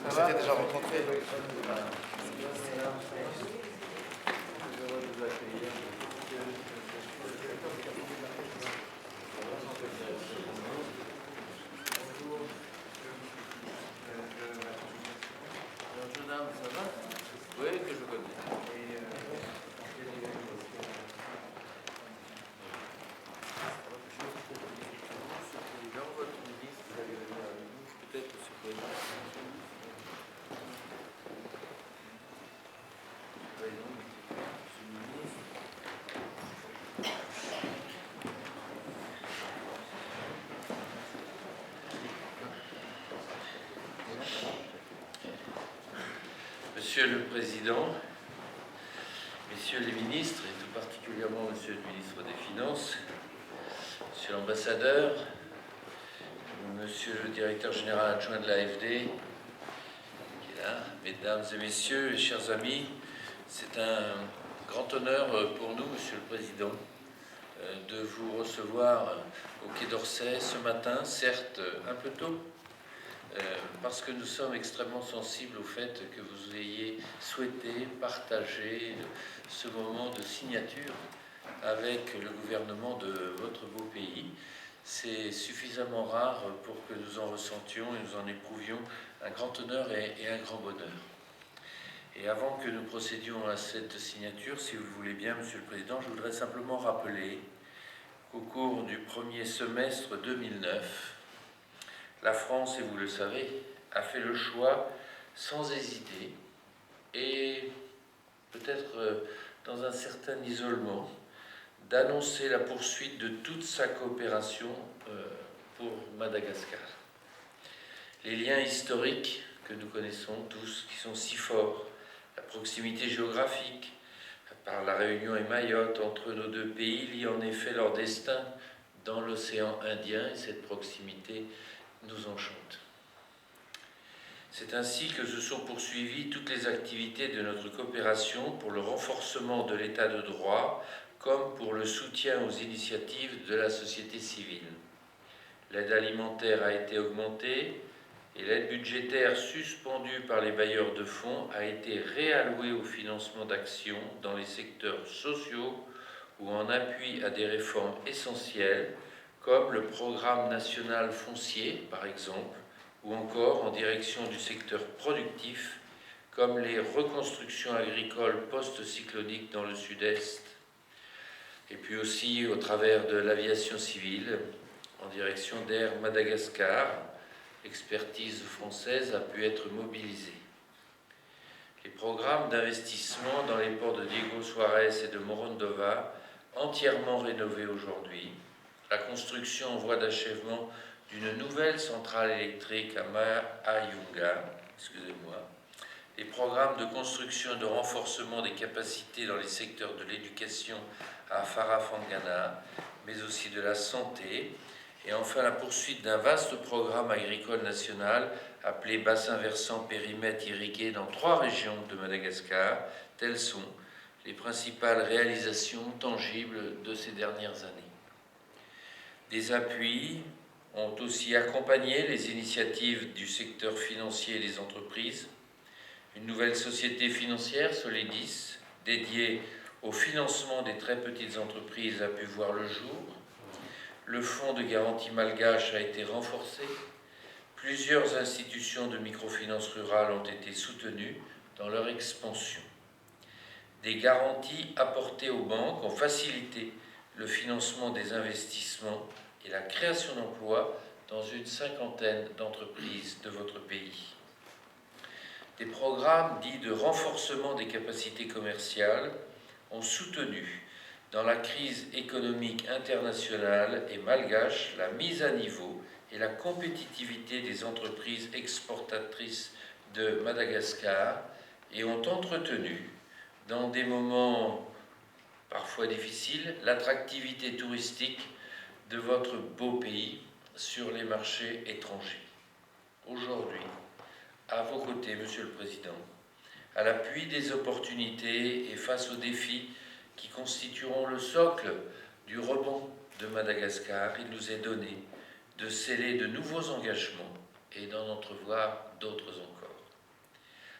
On s'était déjà rencontrés. Ça va? Oui, que je connais. Dans votre ministre, vous allez venir avec nous, peut-être que c'est pas Monsieur le Président, Messieurs les ministres, et tout particulièrement Monsieur le ministre des Finances, Monsieur l'ambassadeur, Monsieur le directeur général adjoint de l'AFD, qui est là, Mesdames et Messieurs, chers amis, c'est un grand honneur pour nous, Monsieur le Président, de vous recevoir au Quai d'Orsay ce matin, certes un peu tôt, parce que nous sommes extrêmement sensibles au fait que vous ayez souhaité partager ce moment de signature avec le gouvernement de votre beau pays. C'est suffisamment rare pour que nous en ressentions et nous en éprouvions un grand honneur et un grand bonheur. Et avant que nous procédions à cette signature, si vous le voulez bien, Monsieur le Président, je voudrais simplement rappeler qu'au cours du premier semestre 2009, la France, et vous le savez, a fait le choix, sans hésiter, et peut-être dans un certain isolement, d'annoncer la poursuite de toute sa coopération pour Madagascar. Les liens historiques que nous connaissons tous, qui sont si forts, la proximité géographique, par la Réunion et Mayotte, entre nos deux pays, lient en effet leur destin dans l'océan Indien, et cette proximité nous enchante. C'est ainsi que se sont poursuivies toutes les activités de notre coopération pour le renforcement de l'état de droit, comme pour le soutien aux initiatives de la société civile. L'aide alimentaire a été augmentée et l'aide budgétaire suspendue par les bailleurs de fonds a été réallouée au financement d'actions dans les secteurs sociaux ou en appui à des réformes essentielles, comme le programme national foncier, par exemple, ou encore en direction du secteur productif, comme les reconstructions agricoles post-cycloniques dans le sud-est, et puis aussi au travers de l'aviation civile, en direction d'Air Madagascar. L'expertise française a pu être mobilisée. Les programmes d'investissement dans les ports de Diego Suarez et de Morondova, entièrement rénovés aujourd'hui, la construction en voie d'achèvement d'une nouvelle centrale électrique à Mahayunga, les programmes de construction et de renforcement des capacités dans les secteurs de l'éducation à Farafangana, mais aussi de la santé, et enfin la poursuite d'un vaste programme agricole national appelé bassin versant périmètre irrigué dans 3 régions de Madagascar. Telles sont les principales réalisations tangibles de ces dernières années. Des appuis ont aussi accompagné les initiatives du secteur financier et des entreprises. Une nouvelle société financière, Solidis, dédiée au financement des très petites entreprises, a pu voir le jour. Le fonds de garantie malgache a été renforcé. Plusieurs institutions de microfinance rurale ont été soutenues dans leur expansion. Des garanties apportées aux banques ont facilité le financement des investissements et la création d'emplois dans une cinquantaine d'entreprises de votre pays. Des programmes dits de renforcement des capacités commerciales ont soutenu, dans la crise économique internationale et malgache, la mise à niveau et la compétitivité des entreprises exportatrices de Madagascar et ont entretenu, dans des moments parfois difficiles, l'attractivité touristique de votre beau pays sur les marchés étrangers. Aujourd'hui, à vos côtés, Monsieur le Président, à l'appui des opportunités et face aux défis qui constitueront le socle du rebond de Madagascar, il nous est donné de sceller de nouveaux engagements et d'en entrevoir d'autres encore.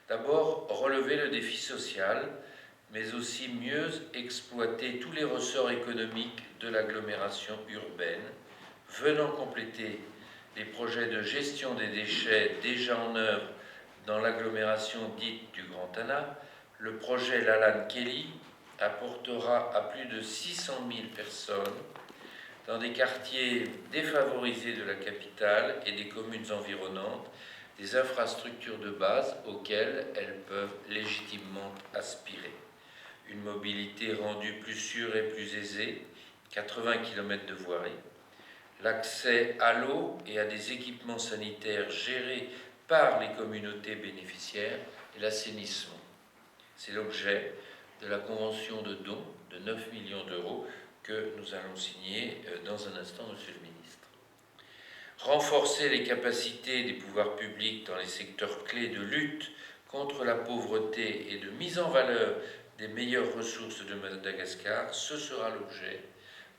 D'abord, relever le défi social, mais aussi mieux exploiter tous les ressorts économiques de l'agglomération urbaine, venant compléter les projets de gestion des déchets déjà en œuvre dans l'agglomération dite du Grand Tana. Le projet Lalanne Kelly apportera à plus de 600 000 personnes dans des quartiers défavorisés de la capitale et des communes environnantes des infrastructures de base auxquelles elles peuvent légitimement aspirer. Une mobilité rendue plus sûre et plus aisée, 80 km de voirie, l'accès à l'eau et à des équipements sanitaires gérés par les communautés bénéficiaires et l'assainissement. C'est l'objet de la convention de don de 9 millions d'euros que nous allons signer dans un instant, Monsieur le Ministre. Renforcer les capacités des pouvoirs publics dans les secteurs clés de lutte contre la pauvreté et de mise en valeur des meilleures ressources de Madagascar, ce sera l'objet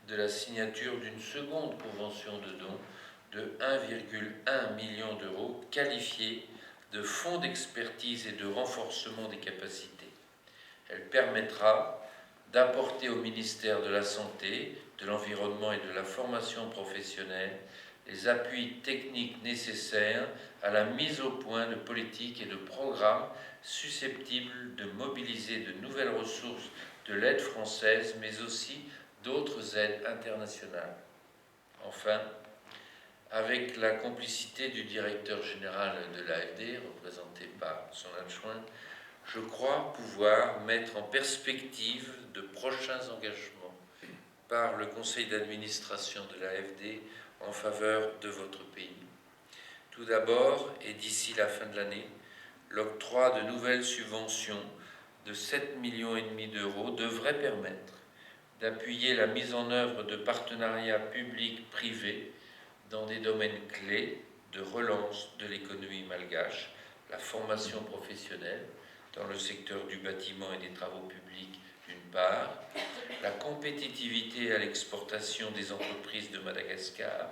de la signature d'une seconde convention de don de 1,1 million d'euros qualifiée de fonds d'expertise et de renforcement des capacités. Elle permettra d'apporter au ministère de la Santé, de l'Environnement et de la Formation professionnelle les appuis techniques nécessaires à la mise au point de politiques et de programmes susceptibles de mobiliser de nouvelles ressources de l'aide française, mais aussi d'autres aides internationales. Enfin, avec la complicité du directeur général de l'AFD, représenté par son adjoint, je crois pouvoir mettre en perspective de prochains engagements par le conseil d'administration de l'AFD en faveur de votre pays. Tout d'abord, et d'ici la fin de l'année, l'octroi de nouvelles subventions de 7,5 millions d'euros devrait permettre d'appuyer la mise en œuvre de partenariats publics-privés dans des domaines clés de relance de l'économie malgache, la formation professionnelle dans le secteur du bâtiment et des travaux publics d'une part, la compétitivité à l'exportation des entreprises de Madagascar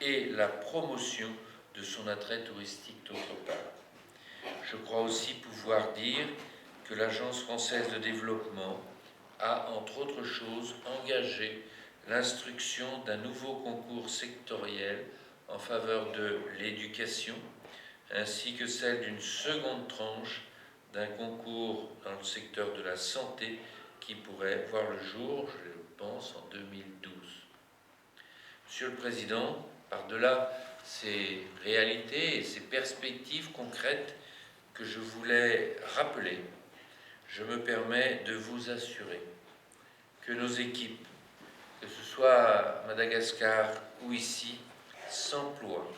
et la promotion de son attrait touristique d'autre part. Je crois aussi pouvoir dire que l'Agence française de développement a, entre autres choses, engagé l'instruction d'un nouveau concours sectoriel en faveur de l'éducation, ainsi que celle d'une seconde tranche d'un concours dans le secteur de la santé qui pourrait voir le jour, je le pense, en 2012. Monsieur le Président, par-delà ces réalités et ces perspectives concrètes que je voulais rappeler, je me permets de vous assurer que nos équipes, que ce soit à Madagascar ou ici, s'emploient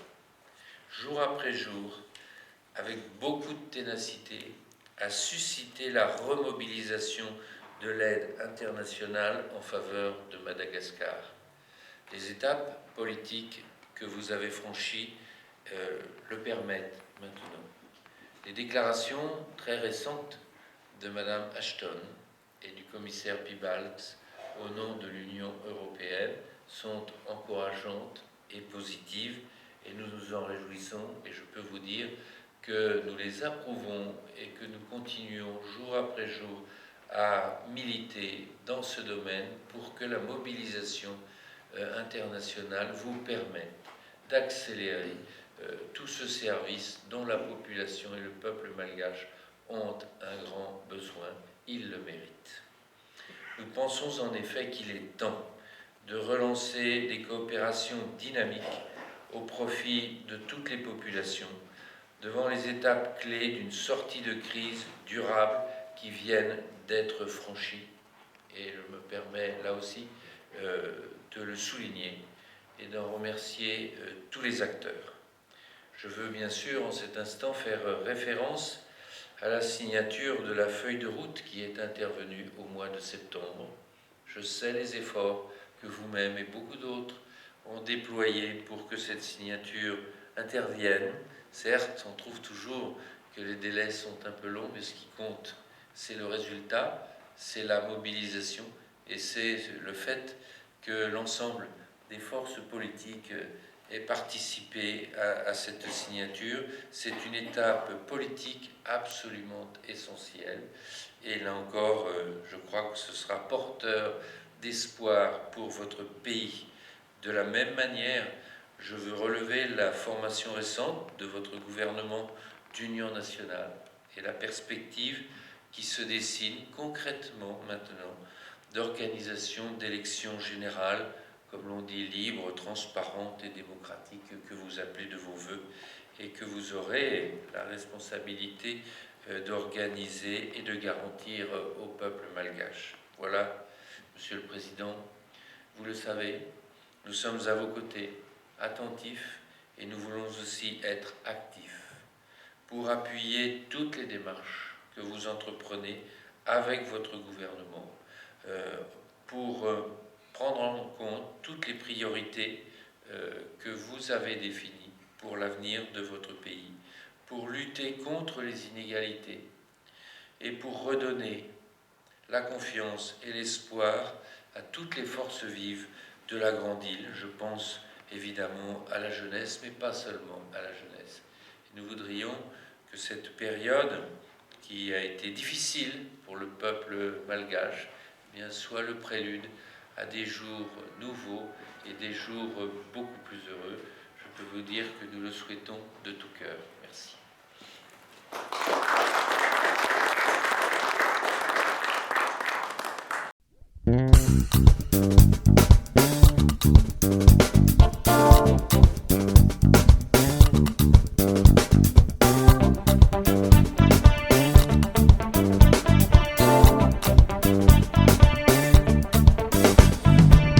jour après jour avec beaucoup de ténacité à susciter la remobilisation de l'aide internationale en faveur de Madagascar. Les étapes politiques que vous avez franchies le permettent maintenant. Les déclarations très récentes de Madame Ashton et du commissaire Piebalgs au nom de l'Union européenne sont encourageantes et positives, et nous nous en réjouissons, et je peux vous dire que nous les approuvons et que nous continuons jour après jour à militer dans ce domaine pour que la mobilisation internationale vous permette d'accélérer tout ce service dont la population et le peuple malgache ont un grand besoin. Ils le méritent. Nous pensons en effet qu'il est temps de relancer des coopérations dynamiques au profit de toutes les populations, devant les étapes clés d'une sortie de crise durable qui viennent d'être franchies. Et je me permets là aussi de le souligner et d'en remercier tous les acteurs. Je veux bien sûr en cet instant faire référence à la signature de la feuille de route qui est intervenue au mois de septembre. Je sais les efforts que vous-même et beaucoup d'autres ont déployés pour que cette signature intervienne. Certes, on trouve toujours que les délais sont un peu longs, mais ce qui compte, c'est le résultat, c'est la mobilisation, et c'est le fait que l'ensemble des forces politiques aient participé à cette signature. C'est une étape politique absolument essentielle, et là encore, je crois que ce sera porteur d'espoir pour votre pays. De la même manière, je veux relever la formation récente de votre gouvernement d'union nationale et la perspective qui se dessine concrètement maintenant d'organisation d'élections générales, comme l'on dit, libres, transparentes et démocratiques, que vous appelez de vos voeux et que vous aurez la responsabilité d'organiser et de garantir au peuple malgache. Voilà, Monsieur le Président, vous le savez, nous sommes à vos côtés, attentifs, et nous voulons aussi être actifs pour appuyer toutes les démarches que vous entreprenez avec votre gouvernement, pour prendre en compte toutes les priorités que vous avez définies pour l'avenir de votre pays, pour lutter contre les inégalités et pour redonner la confiance et l'espoir à toutes les forces vives de la Grande Île. Je pense évidemment à la jeunesse, mais pas seulement à la jeunesse. Et nous voudrions que cette période, qui a été difficile pour le peuple malgache, eh bien, soit le prélude à des jours nouveaux et des jours beaucoup plus heureux. Je peux vous dire que nous le souhaitons de tout cœur. Merci.